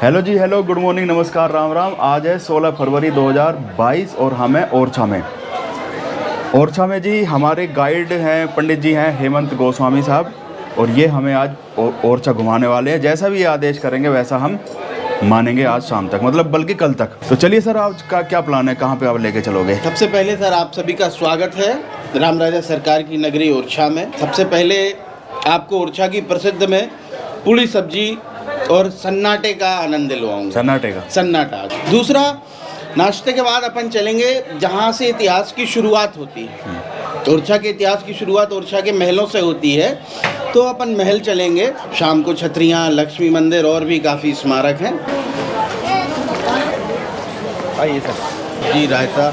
Hello जी, hello, good morning, नमस्कार, राम राम। आज है 16 फरवरी 2022 और हम हैं ओरछा में। ओरछा में जी हमारे गाइड हैं, पंडित जी हैं हेमंत गोस्वामी साहब, और ये हमें आज ओरछा घुमाने वाले हैं। जैसा भी ये आदेश करेंगे वैसा हम मानेंगे आज शाम तक, मतलब बल्कि कल तक। तो चलिए सर, आज का क्या प्लान है, कहाँ पे आप लेके चलोगे? सबसे पहले सर आप सभी का स्वागत है राम राजा सरकार की नगरी ओरछा में। सबसे पहले आपको ओरछा की प्रसिद्ध में पूड़ी सब्जी और सन्नाटे का आनंद दिलवाऊंगा। सन्नाटा। दूसरा, नाश्ते के बाद अपन चलेंगे जहाँ से इतिहास की शुरुआत होती है। ओरछा के इतिहास की शुरुआत ओरछा के महलों से होती है, तो अपन महल चलेंगे। शाम को छतरियाँ, लक्ष्मी मंदिर और भी काफ़ी स्मारक हैं। आइए सर जी। रायता।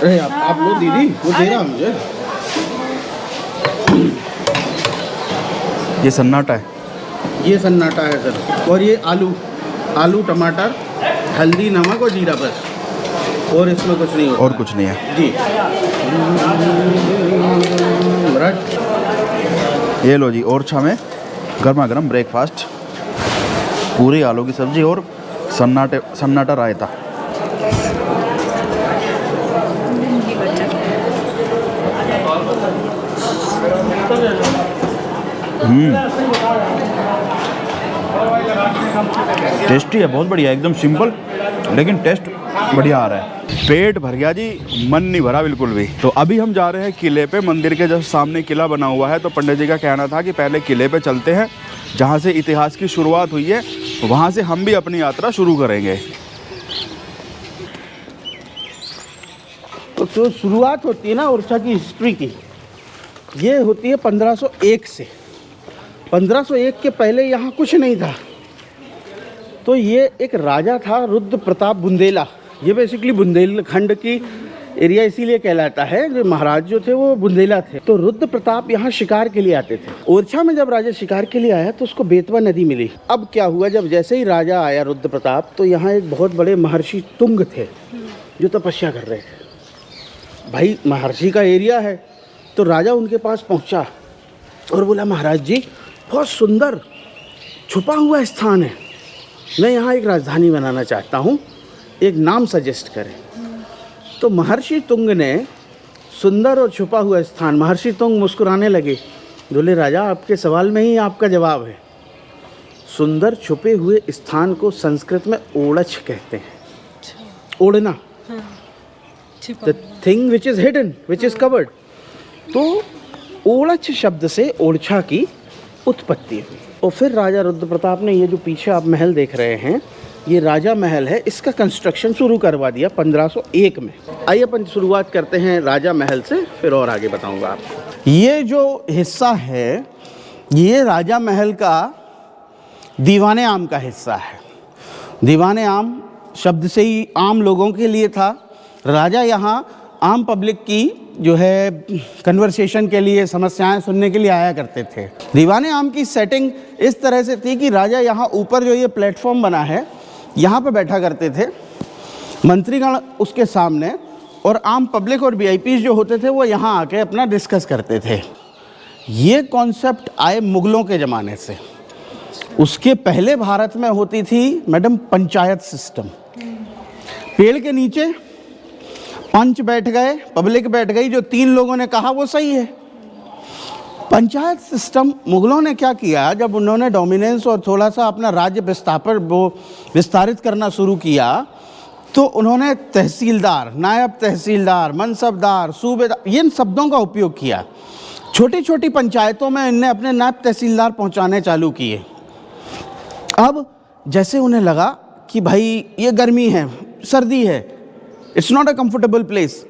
अरे आप लो दीदी, वो दे रहा मुझे। ये सन्नाटा है? ये सन्नाटा है सर। और ये आलू टमाटर, हल्दी, नमक और जीरा, बस। और इसमें कुछ नहीं होता। और कुछ नहीं है जी। ये लो जी, ओरछा में गर्मा गर्म ब्रेकफास्ट, पूरी आलू की सब्जी और सन्नाटा रायता। टेस्टी है, बहुत बढ़िया, एकदम सिंपल लेकिन टेस्ट बढ़िया आ रहा है। पेट भर गया जी, मन नहीं भरा बिल्कुल भी। तो अभी हम जा रहे हैं किले पे। मंदिर के जस्ट सामने किला बना हुआ है, तो पंडित जी का कहना था कि पहले किले पे चलते हैं, जहाँ से इतिहास की शुरुआत हुई है वहाँ से हम भी अपनी यात्रा शुरू करेंगे। तो शुरुआत होती है ना ओरछा की हिस्ट्री की, ये होती है 1501 से। 1501 के पहले यहाँ कुछ नहीं था। तो ये एक राजा था रुद्र प्रताप बुंदेला। ये बेसिकली बुंदेलखंड की एरिया इसीलिए कहलाता है, जो महाराज जो थे वो बुंदेला थे। तो रुद्र प्रताप यहाँ शिकार के लिए आते थे। ओरछा में जब राजा शिकार के लिए आया तो उसको बेतवा नदी मिली। अब क्या हुआ, जब जैसे ही राजा आया रुद्र प्रताप, तो यहाँ एक बहुत बड़े महर्षि तुंग थे जो तपस्या कर रहे थे। भाई महर्षि का एरिया है, तो राजा उनके पास पहुँचा और बोला, महाराज जी बहुत सुंदर छुपा हुआ स्थान है, मैं यहाँ एक राजधानी बनाना चाहता हूँ, एक नाम सजेस्ट करें। तो महर्षि तुंग ने सुंदर और छुपा हुआ स्थान, महर्षि तुंग मुस्कुराने लगे, बोले राजा आपके सवाल में ही आपका जवाब है। सुंदर छुपे हुए स्थान को संस्कृत में ओड़च कहते हैं। ओढ़ना, the thing which is hidden, which is covered. तो ओड़च शब्द से ओरछा की उत्पत्ति हुई। और फिर राजा रुद्र प्रताप ने ये जो पीछे आप महल देख रहे हैं, ये राजा महल है, इसका कंस्ट्रक्शन शुरू करवा दिया 1501 में। आइए अपन शुरुआत करते हैं राजा महल से, फिर और आगे बताऊंगा आपको। ये जो हिस्सा है ये राजा महल का दीवाने आम का हिस्सा है। दीवाने आम शब्द से ही आम लोगों के लिए था। राजा यहाँ आम पब्लिक की जो है कन्वर्सेशन के लिए, समस्याएं सुनने के लिए आया करते थे। दीवाने आम की सेटिंग इस तरह से थी कि राजा यहाँ ऊपर जो ये प्लेटफॉर्म बना है, यहाँ पर बैठा करते थे, मंत्रीगण उसके सामने, और आम पब्लिक और वीआईपीज़ जो होते थे वो यहाँ आके अपना डिस्कस करते थे। ये कॉन्सेप्ट आए मुग़लों के ज़माने से। उसके पहले भारत में होती थी मैडम पंचायत सिस्टम। पेड़ के नीचे पंच बैठ गए, पब्लिक बैठ गई, जो 3 लोगों ने कहा वो सही है। पंचायत सिस्टम मुग़लों ने क्या किया, जब उन्होंने डोमिनेंस और थोड़ा सा अपना राज्य विस्तारित करना शुरू किया, तो उन्होंने तहसीलदार, नायब तहसीलदार, मनसबदार, सूबेदार, इन शब्दों का उपयोग किया। छोटी छोटी पंचायतों में इनने अपने नायब तहसीलदार पहुंचाने चालू किए। अब जैसे उन्हें लगा कि भाई ये गर्मी है, सर्दी है, it's not a comfortable place,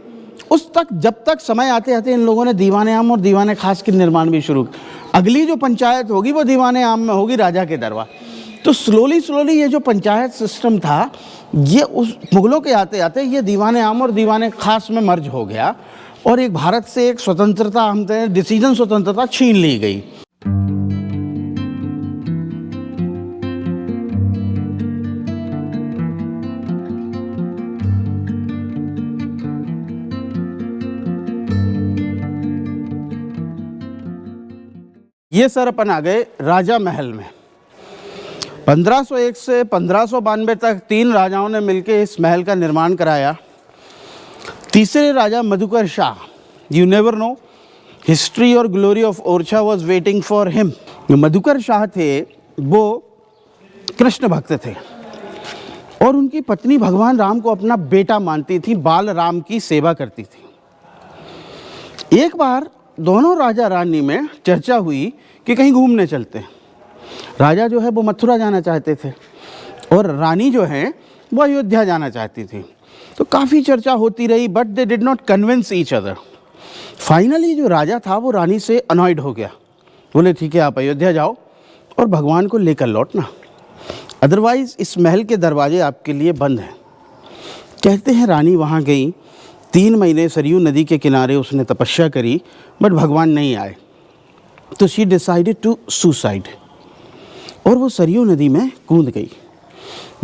उस तक जब तक समय आते आते इन लोगों ने दीवाने आम और दीवाने खास के निर्माण भी शुरू। अगली जो पंचायत होगी वो दीवाने आम में होगी, राजा के दरबार। तो स्लोली ये जो पंचायत सिस्टम था, ये उस मुग़लों के आते आते ये दीवाने आम और दीवाने खास में मर्ज हो गया, और एक भारत से एक स्वतंत्रता, हम डिसीजन स्वतंत्रता छीन ली गई। ये सर अपन आ गए राजा महल में। 1501 से 1592 तक 3 राजाओं ने मिलकर इस महल का निर्माण कराया। तीसरे राजा Madhukar Shah, you never know, history और glory of Orchha was waiting for him. जो मधुकर शाह थे वो कृष्ण भक्त थे और उनकी पत्नी भगवान राम को अपना बेटा मानती थी, बाल राम की सेवा करती थी। एक बार दोनों राजा रानी में चर्चा हुई कि कहीं घूमने चलते हैं। राजा जो है वो मथुरा जाना चाहते थे और रानी जो है वो अयोध्या जाना चाहती थी। तो काफ़ी चर्चा होती रही, but they did not convince each other. Finally जो राजा था वो रानी से अनॉयड हो गया। बोले ठीक है, आप अयोध्या जाओ और भगवान को लेकर लौटना, अदरवाइज़ इस महल के दरवाजे आपके लिए बंद हैं। कहते हैं रानी वहाँ गई, 3 महीने सरयू नदी के किनारे उसने तपस्या करी, बट भगवान नहीं आए। तो शी डिसाइडेड टू सुसाइड और वो सरयू नदी में कूद गई।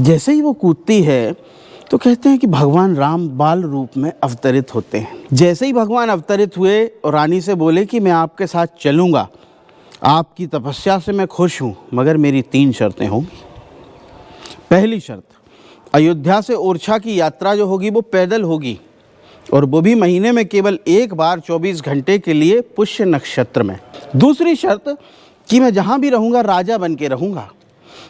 जैसे ही वो कूदती है तो कहते हैं कि भगवान राम बाल रूप में अवतरित होते हैं। जैसे ही भगवान अवतरित हुए और रानी से बोले कि मैं आपके साथ चलूँगा, आपकी तपस्या से मैं खुश हूँ, मगर मेरी 3 शर्तें होंगी। पहली शर्त, अयोध्या से ओरछा की यात्रा जो होगी वो पैदल होगी और वो भी महीने में केवल एक बार 24 घंटे के लिए पुष्य नक्षत्र में। दूसरी शर्त कि मैं जहाँ भी रहूँगा राजा बन के रहूँगा।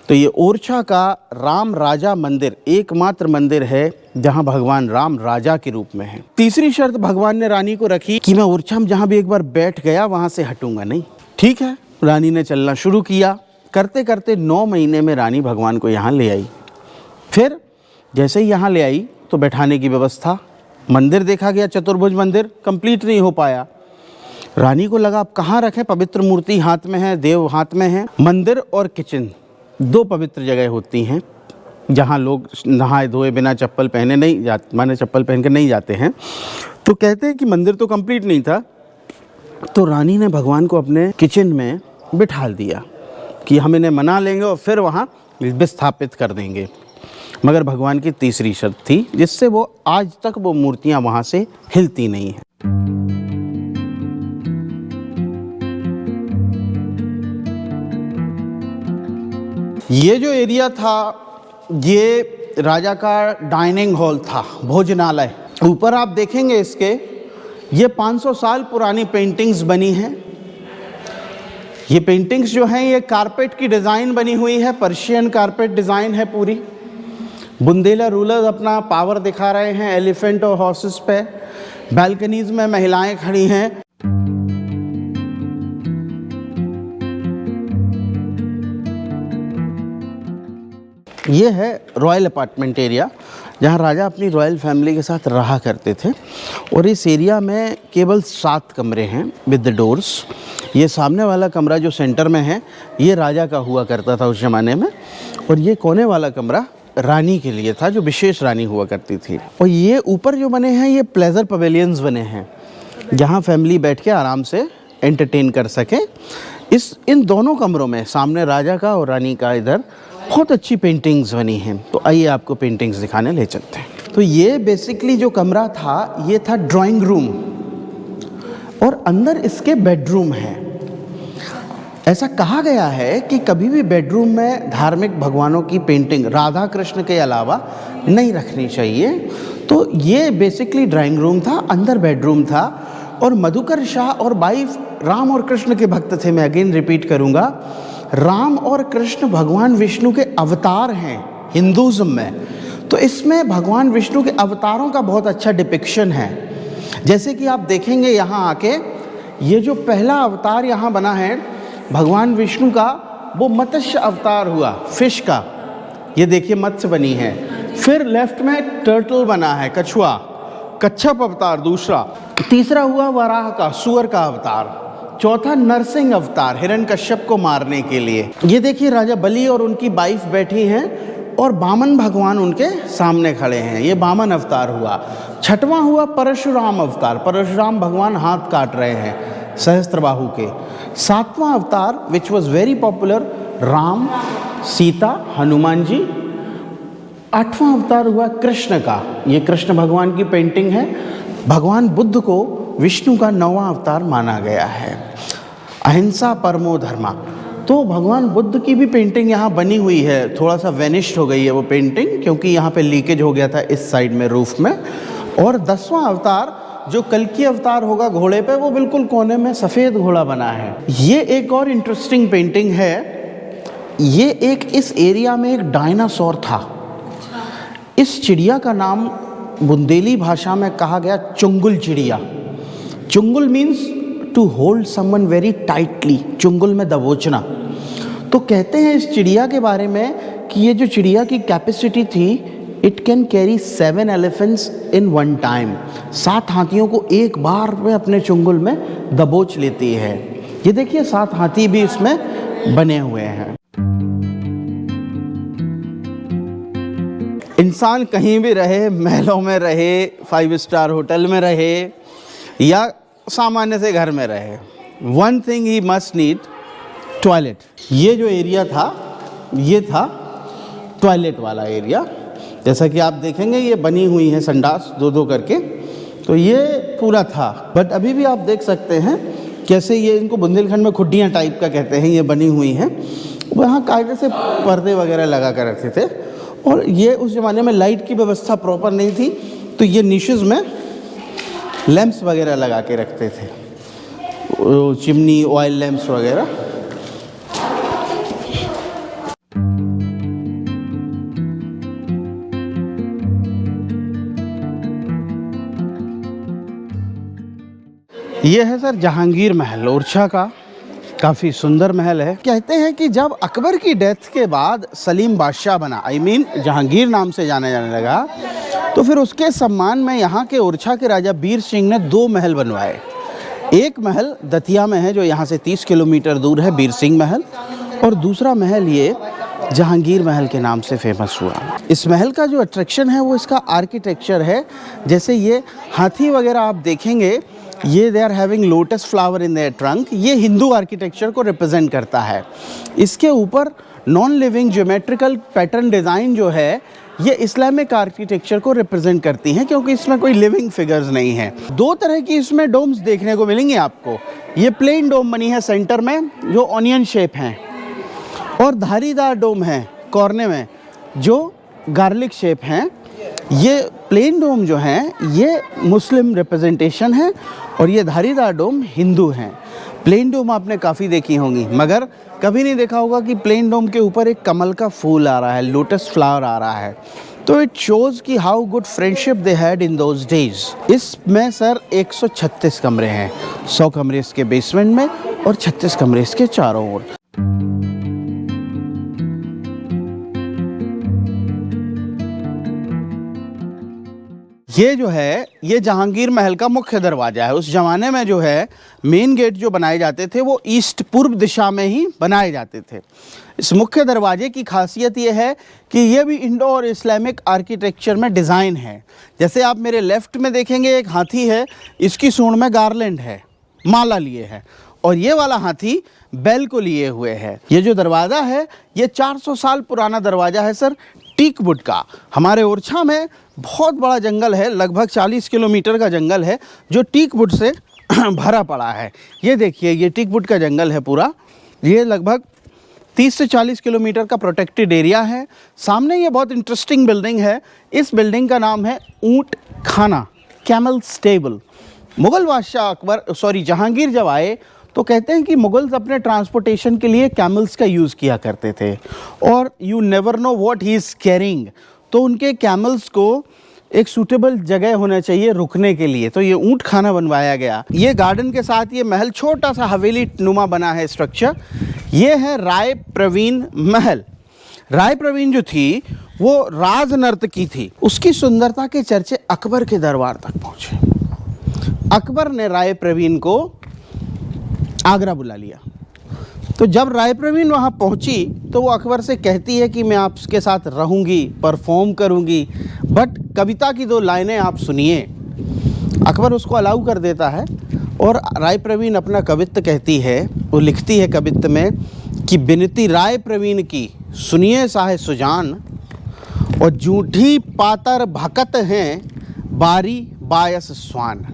तो ये ओरछा का राम राजा मंदिर एकमात्र मंदिर है जहाँ भगवान राम राजा के रूप में है। तीसरी शर्त भगवान ने रानी को रखी कि मैं ओरछा में जहाँ भी एक बार बैठ गया वहाँ से हटूँगा नहीं। ठीक है, रानी ने चलना शुरू किया। करते करते 9 महीने में रानी भगवान को यहाँ ले आई। फिर जैसे ही यहाँ ले आई तो बैठाने की व्यवस्था, मंदिर देखा गया, चतुर्भुज मंदिर कंप्लीट नहीं हो पाया। रानी को लगा अब कहाँ रखें, पवित्र मूर्ति हाथ में है, देव हाथ में है। मंदिर और किचन 2 पवित्र जगह होती हैं जहाँ लोग नहाए धोए बिना चप्पल पहने नहीं जाते, माने चप्पल पहन कर नहीं जाते हैं। तो कहते हैं कि मंदिर तो कंप्लीट नहीं था, तो रानी ने भगवान को अपने किचन में बिठा दिया कि हम इन्हें मना लेंगे और फिर वहाँ विस्थापित कर देंगे। मगर भगवान की तीसरी शर्त थी जिससे वो आज तक वो मूर्तियाँ वहाँ से हिलती नहीं हैं। ये जो एरिया था ये राजा का डाइनिंग हॉल था, भोजनालय। ऊपर आप देखेंगे इसके ये 500 साल पुरानी पेंटिंग्स बनी हैं। ये पेंटिंग्स जो हैं ये कारपेट की डिज़ाइन बनी हुई है, पर्शियन कारपेट डिज़ाइन है पूरी। बुंदेला रूलर्स अपना पावर दिखा रहे हैं एलिफेंट और हॉर्सेस पे। बालकनीज में महिलाएं खड़ी हैं। ये है रॉयल अपार्टमेंट एरिया जहाँ राजा अपनी रॉयल फैमिली के साथ रहा करते थे। और इस एरिया में केवल 7 कमरे हैं विद द डोर्स। ये सामने वाला कमरा जो सेंटर में है ये राजा का हुआ करता था उस ज़माने में, और ये कोने वाला कमरा रानी के लिए था जो विशेष रानी हुआ करती थी। और ये ऊपर जो बने हैं ये प्लेजर पवेलियंस बने हैं जहाँ फैमिली बैठ के आराम से एंटरटेन कर सके। इन दोनों कमरों में, सामने राजा का और रानी का, इधर बहुत अच्छी पेंटिंग्स बनी हैं। तो आइए आपको पेंटिंग्स दिखाने ले चलते हैं। तो ये बेसिकली जो कमरा था ये था ड्राइंग रूम और अंदर इसके बेडरूम है। ऐसा कहा गया है कि कभी भी बेडरूम में धार्मिक भगवानों की पेंटिंग राधा कृष्ण के अलावा नहीं रखनी चाहिए। तो ये बेसिकली ड्राइंग रूम था, अंदर बेडरूम था। और मधुकर शाह और वाइफ राम और कृष्ण के भक्त थे। मैं अगेन रिपीट करूँगा, राम और कृष्ण भगवान विष्णु के अवतार हैं हिंदुज़म में। तो इसमें भगवान विष्णु के अवतारों का बहुत अच्छा डिपिक्शन है। जैसे कि आप देखेंगे यहाँ आके, ये जो पहला अवतार यहाँ बना है भगवान विष्णु का, वो मत्स्य अवतार हुआ, फिश का। ये देखिए मत्स्य बनी है। फिर लेफ्ट में टर्टल बना है, कछुआ, कच्छप अवतार दूसरा। तीसरा हुआ वराह का, सुअर का अवतार। चौथा नरसिंह अवतार, हिरण्यकश्यप को मारने के लिए। ये देखिए राजा बलि और उनकी वाइफ बैठी हैं और वामन भगवान उनके सामने खड़े हैं, ये वामन अवतार हुआ। छठवां हुआ परशुराम अवतार, परशुराम भगवान हाथ काट रहे हैं सहस्त्रबाहु के। सातवां अवतार which was very popular, Ram, Sita, Hanuman ji. आठवां अवतार हुआ कृष्ण का, ये कृष्ण भगवान की पेंटिंग है। भगवान बुद्ध को विष्णु का 9वां अवतार माना गया है। अहिंसा परमो धर्मा। तो भगवान बुद्ध की भी पेंटिंग यहाँ बनी हुई है, थोड़ा सा वेनिश्ड हो गई है वो पेंटिंग, क्योंकि यहाँ पे लीकेज हो गया था इस साइड में रूफ में। और 10वां अवतार जो कल्कि अवतार होगा घोड़े पे, वो बिल्कुल कोने में सफ़ेद घोड़ा बना है। ये एक और इंटरेस्टिंग पेंटिंग है। ये एक इस एरिया में एक डायनासोर था। इस चिड़िया का नाम बुंदेली भाषा में कहा गया चुंगुल चिड़िया। चुंगुल means to hold someone very tightly, चुंगुल में दबोचना। तो कहते हैं इस चिड़िया के बारे में कि ये जो चिड़िया की कैपेसिटी थी, it can carry 7 elephants in one time. 7 हाथियों को एक बार में अपने चुंगल में दबोच लेती है। ये देखिए 7 हाथी भी इसमें बने हुए हैं। इंसान कहीं भी रहे, महलों में रहे, 5 स्टार होटल में रहे या सामान्य से घर में रहे, one thing he must need, toilet. ये जो एरिया था ये था टॉयलेट वाला एरिया। जैसा कि आप देखेंगे ये बनी हुई है संडास 2-2 करके, तो ये पूरा था। बट अभी भी आप देख सकते हैं कैसे ये, इनको बुंदेलखंड में खुड्डियाँ टाइप का कहते हैं, ये बनी हुई हैं। वहाँ कायदे से पर्दे वगैरह लगा कर रखते थे। और ये उस ज़माने में लाइट की व्यवस्था प्रॉपर नहीं थी, तो ये निशेज़ में लैंप्स वगैरह लगा के रखते थे, चिमनी ऑयल लैंप्स वगैरह। ये है सर जहांगीर महल, ओरछा का काफ़ी सुंदर महल है। कहते हैं कि जब अकबर की डेथ के बाद सलीम बादशाह बना, जहांगीर नाम से जाने लगा, तो फिर उसके सम्मान में यहाँ के ओरछा के राजा बीर सिंह ने 2 महल बनवाए। एक महल दतिया में है जो यहाँ से 30 किलोमीटर दूर है, बीर सिंह महल, और दूसरा महल ये जहांगीर महल के नाम से फेमस हुआ। इस महल का जो अट्रैक्शन है वो इसका आर्किटेक्चर है। जैसे ये हाथी वगैरह आप देखेंगे, ये they are having lotus flower in their trunk, ये हिंदू आर्किटेक्चर को रिप्रेजेंट करता है। इसके ऊपर non living geometrical pattern design जो है ये इस्लामिक आर्किटेक्चर को रिप्रेजेंट करती हैं, क्योंकि इसमें कोई लिविंग फिगर्स नहीं है। 2 तरह की इसमें डोम्स देखने को मिलेंगे आपको। ये प्लेन डोम बनी है सेंटर में जो ऑनियन शेप हैं, और धारीदार डोम है कॉर्नर में जो गार्लिक शेप हैं। ये प्लेन डोम जो हैं ये मुस्लिम रिप्रेजेंटेशन है, और ये धारीदार डोम हिंदू हैं। प्लेन डोम आपने काफ़ी देखी होंगी, मगर कभी नहीं देखा होगा कि प्लेन डोम के ऊपर एक कमल का फूल आ रहा है, लोटस फ्लावर आ रहा है। तो इट शोज़ कि how good friendship they had in those days. इसमें सर 136 कमरे हैं, 100 कमरे इसके बेसमेंट में और 36 कमरे इसके चारों ओर। ये जो है ये जहांगीर महल का मुख्य दरवाज़ा है। उस ज़माने में जो है मेन गेट जो बनाए जाते थे वो ईस्ट पूर्व दिशा में ही बनाए जाते थे। इस मुख्य दरवाजे की खासियत ये है कि ये भी इंडो और इस्लामिक आर्किटेक्चर में डिज़ाइन है। जैसे आप मेरे लेफ़्ट में देखेंगे एक हाथी है, इसकी सूंड में गार्लैंड है, माला लिए है, और ये वाला हाथी बैल को लिए हुए है। ये जो दरवाज़ा है ये 400 साल पुराना दरवाज़ा है सर, टीक वुड का। हमारे ओरछा में बहुत बड़ा जंगल है, लगभग 40 किलोमीटर का जंगल है जो टीक वुड से भरा पड़ा है। ये देखिए ये टीक वुड का जंगल है पूरा, ये लगभग 30 से 40 किलोमीटर का प्रोटेक्टेड एरिया है। सामने ये बहुत इंटरेस्टिंग बिल्डिंग है। इस बिल्डिंग का नाम है ऊँट खाना, कैमल स्टेबल। मुग़ल बादशाह जहांगीर जब आए तो कहते हैं कि मुगल्स अपने ट्रांसपोर्टेशन के लिए कैमल्स का यूज़ किया करते थे, और you never know what he is carrying. तो उनके कैमल्स को एक सूटेबल जगह होना चाहिए रुकने के लिए, तो ये ऊँट खाना बनवाया गया। ये गार्डन के साथ ये महल छोटा सा हवेली नुमा बना है स्ट्रक्चर। ये है राय प्रवीण महल। राय प्रवीण जो थी वो राज नर्तकी थी। उसकी सुंदरता के चर्चे अकबर के दरबार तक पहुँचे। अकबर ने राय प्रवीण को आगरा बुला लिया। तो जब राय प्रवीण वहाँ पहुँची तो वो अकबर से कहती है कि मैं आपके साथ रहूँगी, परफॉर्म करूँगी, बट कविता की 2 लाइनें आप सुनिए। अकबर उसको अलाउ कर देता है, और राय प्रवीण अपना कवित्व कहती है। वो लिखती है कवित्व में कि बिनती राय प्रवीण की सुनिए साहे सुजान, और जूठी पातर भकत हैं बारी बायस स्वान।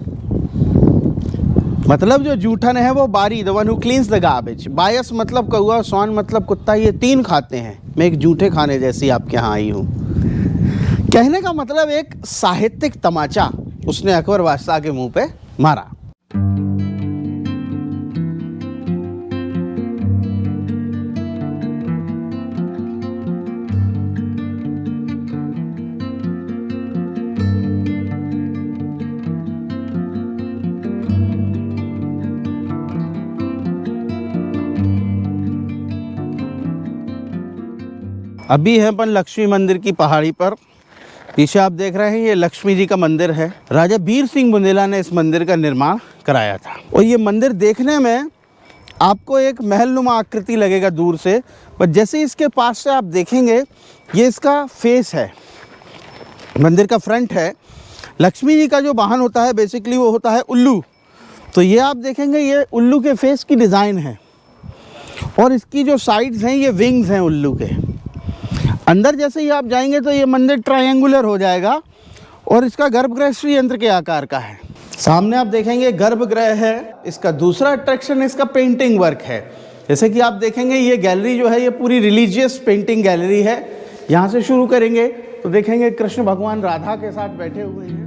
मतलब जो जूठन है वो बारी, the one who cleans the garbage. बायस मतलब कौआ, स्वान मतलब कुत्ता, ये 3 खाते हैं। मैं एक जूठे खाने जैसी आपके यहाँ आई हूँ। कहने का मतलब एक साहित्यिक तमाचा उसने अकबर बादशाह के मुंह पे मारा। अभी है अपन लक्ष्मी मंदिर की पहाड़ी पर। पीछे आप देख रहे हैं ये लक्ष्मी जी का मंदिर है। राजा बीर सिंह बुंदेला ने इस मंदिर का निर्माण कराया था। और ये मंदिर देखने में आपको एक महलनुमा आकृति लगेगा दूर से, पर जैसे इसके पास से आप देखेंगे ये इसका फेस है, मंदिर का फ्रंट है। लक्ष्मी जी का जो वाहन होता है बेसिकली वो होता है उल्लू। तो ये आप देखेंगे ये उल्लू के फेस की डिज़ाइन है और इसकी जो साइड्स हैं ये विंग्स हैं उल्लू के। अंदर जैसे ही आप जाएंगे तो ये मंदिर ट्रायंगुलर हो जाएगा और इसका गर्भगृह श्री यंत्र के आकार का है। सामने आप देखेंगे गर्भगृह है। इसका दूसरा अट्रैक्शन इसका पेंटिंग वर्क है। जैसे कि आप देखेंगे ये गैलरी जो है ये पूरी रिलीजियस पेंटिंग गैलरी है। यहाँ से शुरू करेंगे तो देखेंगे कृष्ण भगवान राधा के साथ बैठे हुए हैं।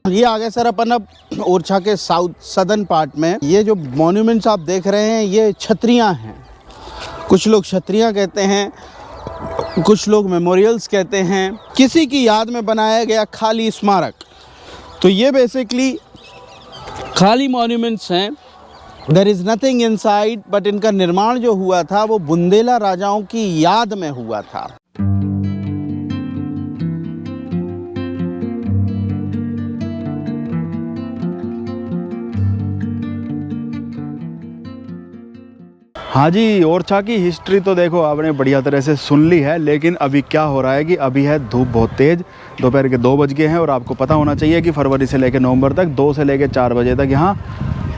ये आ गए सर अपन अब ओरछा के साउथ सदर्न पार्ट में। ये जो मॉन्यूमेंट्स आप देख रहे हैं ये छतरियाँ हैं। कुछ लोग छतरियाँ कहते हैं, कुछ लोग मेमोरियल्स कहते हैं। किसी की याद में बनाया गया खाली स्मारक। तो ये बेसिकली खाली मॉन्यूमेंट्स हैं। There is nothing inside, but इनका निर्माण जो हुआ था वो बुंदेला राजाओं की याद में हुआ था। हाँ जी, ओरछा की हिस्ट्री तो देखो आपने बढ़िया तरह से सुन ली है, लेकिन अभी क्या हो रहा है कि अभी है धूप बहुत तेज़। दोपहर के 2 बज गए हैं और आपको पता होना चाहिए कि फरवरी से लेकर नवंबर तक 2 से लेकर 4 बजे तक यहाँ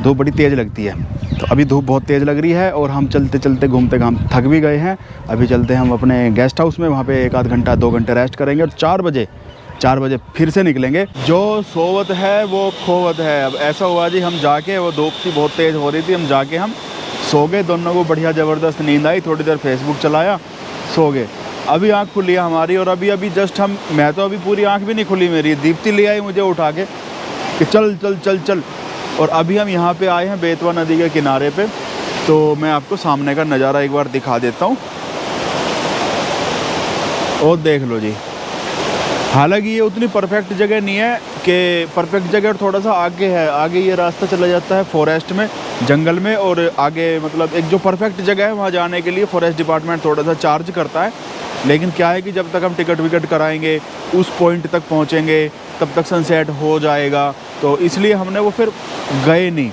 धूप बड़ी तेज़ लगती है। तो अभी धूप बहुत तेज़ लग रही है और हम चलते चलते घूमते हम थक भी गए हैं। अभी चलते हैं हम अपने गेस्ट हाउस में, वहाँ पे 1 आध घंटा 2 घंटे रेस्ट करेंगे और 4 बजे फिर से निकलेंगे। जो सोवत है वो खोवत है। अब ऐसा हुआ जी, हम जाके वो धूप सी बहुत तेज़ हो रही थी, हम जाके हम सो गए। दोनों को बढ़िया ज़बरदस्त नींद आई। थोड़ी देर फेसबुक चलाया, सो गए। अभी आँख खुली है हमारी और अभी जस्ट मैं तो अभी पूरी आँख भी नहीं खुली मेरी, दीप्ति ले आई मुझे उठा के कि चल चल चल चल। और अभी हम यहाँ पे आए हैं बेतवा नदी के किनारे पे। तो मैं आपको सामने का नज़ारा एक बार दिखा देता हूँ और देख लो जी। हालांकि ये उतनी परफेक्ट जगह नहीं है कि परफेक्ट जगह, थोड़ा सा आगे है। आगे ये रास्ता चला जाता है फॉरेस्ट में, जंगल में, और आगे मतलब एक जो परफेक्ट जगह है वहाँ जाने के लिए फॉरेस्ट डिपार्टमेंट थोड़ा सा चार्ज करता है। लेकिन क्या है कि जब तक हम टिकट विकट कराएंगे, उस पॉइंट तक पहुँचेंगे, तब तक सनसेट हो जाएगा। तो इसलिए हमने वो फिर गए नहीं।